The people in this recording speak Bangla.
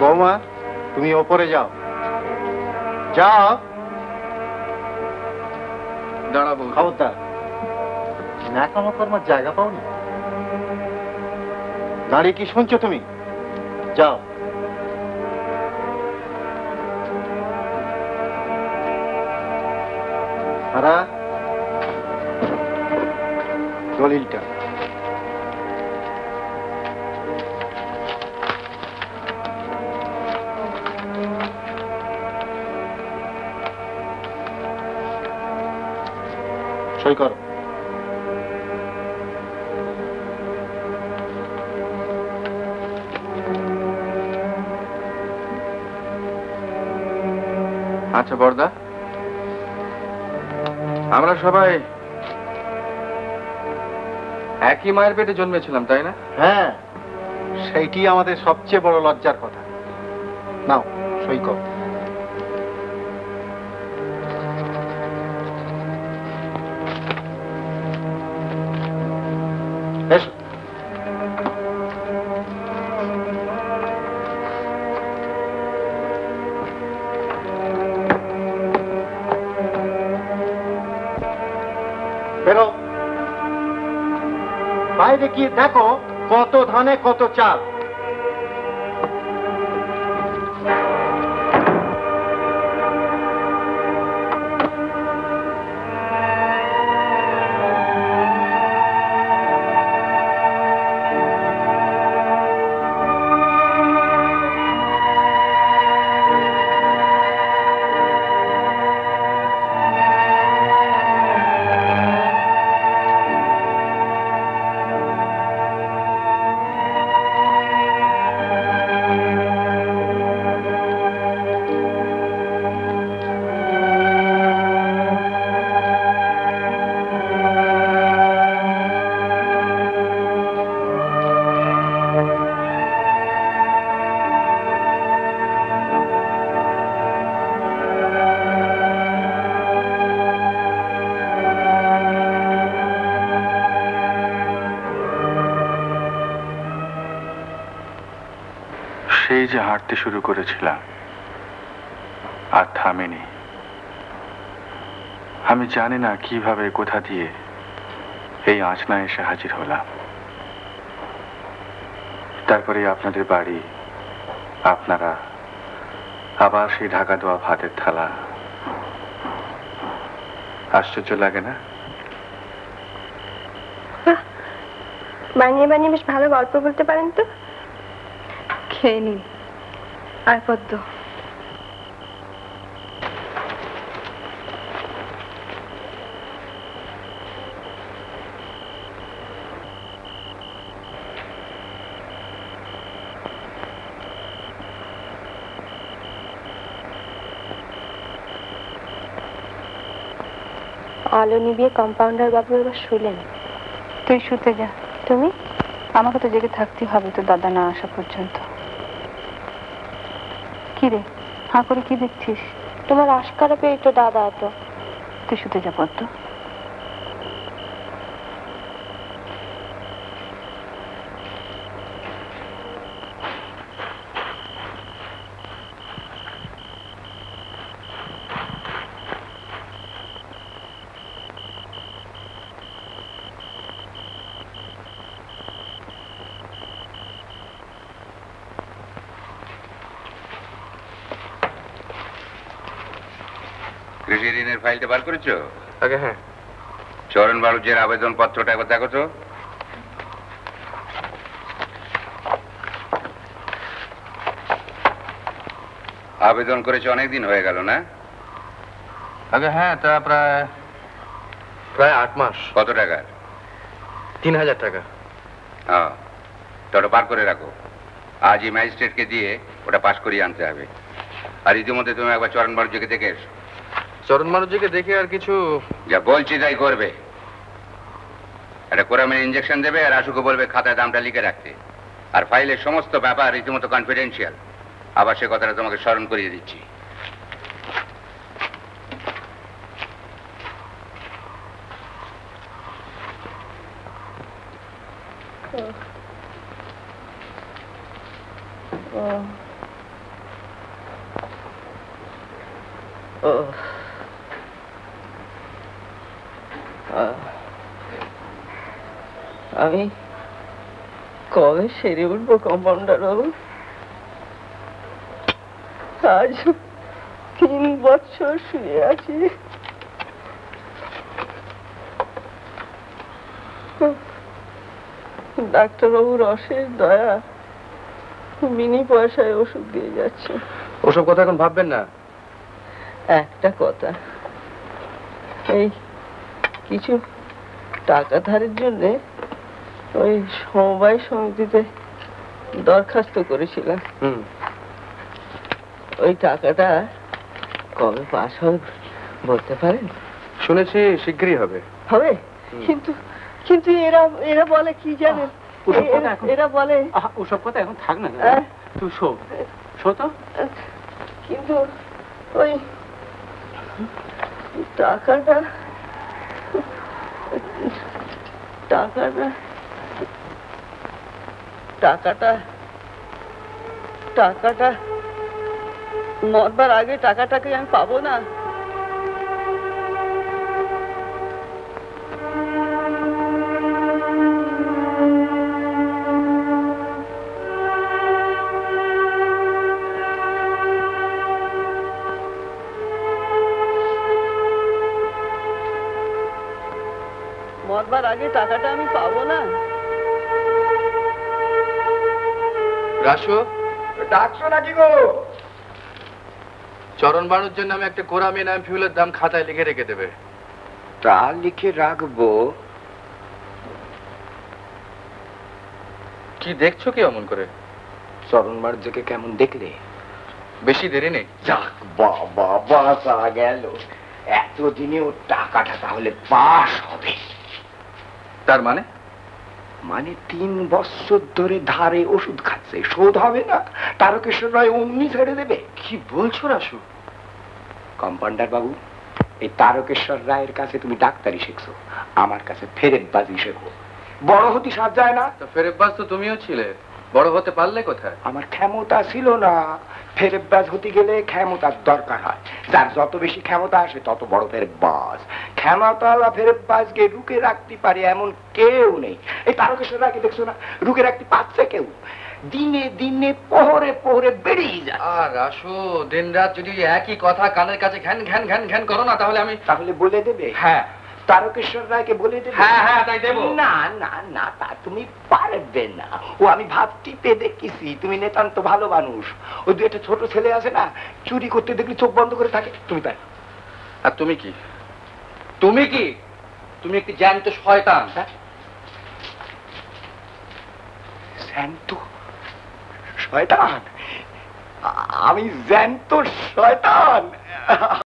বৌমা, তুমি ওপরে যাও, যাও। দাঁড়াবো। খবরদার, ন্যাকামো করবার জায়গা পাওনি। দাঁড়িয়ে কি শুনছো তুমি? যাও। সারা দলিলটা। সই করো। আচ্ছা বড়দা, আমরা সবাই একই মায়ের পেটে জন্মেছিলাম, তাই না? হ্যাঁ, সেইটি আমাদের সবচেয়ে বড় লজ্জার কথা। নাও, সই করো। এসো। বেরো, বাইরে গিয়ে দেখো কত ধানে কত চাল। সেই যে হাঁটতে শুরু করেছিলাম আর থামেনি। আমি জানি না কিভাবে কোথা দিয়ে এই আঁচনা এসে হাজির হলাম। তারপরে আপনাদের বাড়ি, আপনারা, আবার সেই ঢাকা দেওয়া ভাতের থালা। আশ্চর্য লাগে না? বানিয়ে বানিয়ে বেশ ভালো গল্প বলতে পারেন তো। খেয়ে নিন। আর পদ্ম, আলো নিভিয়ে কম্পাউন্ডার বাবু এবার শুলেন। তুই শুতে যা। তুমি? আমাকে তো জেগে থাকতেই হবে তো দাদা না আসা পর্যন্ত। কি রে, হাঁ করে কি দেখছিস? তোমার আশকারা পেয়ে তো দাদা এত। তুই শুতে যা পদ্ম। কৃষি ঋণের ফাইলটা বার করেছো? আগে হ্যাঁ। চরণ বাড়ুজ্যের আবেদন পত্রটা একবার দেখো তো। আবেদন করেছে অনেকদিন হয়ে গেল না? আগে হ্যাঁ, তা প্রায় 8 মাস। কত টাকার? 3000 টাকা। হ্যাঁ, তো ওটা বার করে রাখো। আজই ম্যাজিস্ট্রেটকে দিয়ে ওটা পাস করিয়ে আনতে হবে। আর ইতিমধ্যে তুমি একবার চরণ বাড়ুজ্যকে দেখে এসো। চরণ বাড়ুজ্যকে দেখে আর কিছু? যা বলছি তাই করবে। একটা কোরামের ইঞ্জেকশন দেবে আর আশুকে বলবে খাতায় দামটা লিখে রাখতে। আর ফাইলের সমস্ত ব্যাপার রীতিমতো কনফিডেন্সিয়াল। আবার সে কথাটা তোমাকে স্মরণ করিয়ে দিচ্ছি। আমি কবে সেরে উঠবো কম্পাউন্ডার বাবু? আজ 3 বছর শুয়ে আছি। ডাক্তারবাবুর অশেষ দয়া, বিনি পয়সায় ওষুধ দিয়ে যাচ্ছে। ওসব কথা এখন ভাববেন না। একটা কথা, এই কিছু টাকা ধারের জন্য ওই সমবায় সমিতিতে দরখাস্ত করেছিলাম। ওই টাকাটা কবে পাস হবে বলতে পারেন? শুনেছি শিগগিরই হবে। হবে, কিন্তু কিন্তু এরা এরা বলে কি জানেন, এরা বলে ওসব কথা এখন থাক না, তুই শো তো। কিন্তু ওই টাকাটা টাকাটা টাকাটা টাকাটা মরবার আগে টাকাটাকে আমি পাবো না। মরবার আগে টাকাটা আমি পাবো না। রাসু, ডাকছো নাকি গো? চরণ বানুর জন্য আমি একটা কোরামিন অ্যাম্পিউলের দাম খাতায় লিখে রেখে দেবে। তা লিখে রাখবো। কি দেখছো কি অমন করে? চরণ মার্জকে কেমন দেখলে? বেশি দেরি নেই। যাক বাবা, বাঁচা গেল। এতদিনে ওর টাকাটা তাহলে পাস হবে। তার মানে? মানে 3 বছর ধরে ধারে ওষুধ খাচ্ছে, শোধ হবে না। তারকেশ্বর রায় অমনি ছেড়ে দেবে। কি বলছো রাসু? কম্পাউন্ডার বাবু, এই তারকেশ্বর রায়ের কাছে তুমি ডাক্তারি শিখছো, আমার কাছে ফেরেববাজি শেখো। বড় হতে সাজ যায় না। তো ফেরেববাজ তো তুমিও ছিলে, বড় হতে পারলে কোথায়? আমার ক্ষমতা ছিল না। ফেরেববাজ হতে গেলে ক্ষমতার দরকার হয়। যার যত বেশি ক্ষমতা আসে তত বড় ফেরেববাজ। ক্ষমতাওয়ালা ফেরেববাজকে রুখে রাখতে পারে এমন কেউ নেই। এই তারকেশ্বর রায়কে দেখছো না, রুখে রাখতে পারছে কেউ? দিনে দিনে প্রহরে প্রহরে বেড়েই যায়। আর রাসু, দিন রাত যদি একই কথা কানের কাছে ঘ্যান ঘ্যান ঘ্যান ঘ্যান করো না, তাহলে আমি তাহলে বলে দেবে? হ্যাঁ। তারকেশ্বর রায়কে বলে দেবে? হ্যাঁ হ্যাঁ, তাই দেবো। না না না, তা তুমি পারবে না। ও আমি ভাব টিপে দেখেছি, তুমি নিতান্ত ভালো মানুষ। ওই 2 ছোট ছেলে আছে না, চুরি করতে দেখলে চোখ বন্ধ করে থাকে, তুমি তাই। আর তুমি কি? তুমি কি? তুমি একটি জ্যান্ত শয়তান। জ্যান্ত শয়তান? আমি জ্যান্ত শয়তান?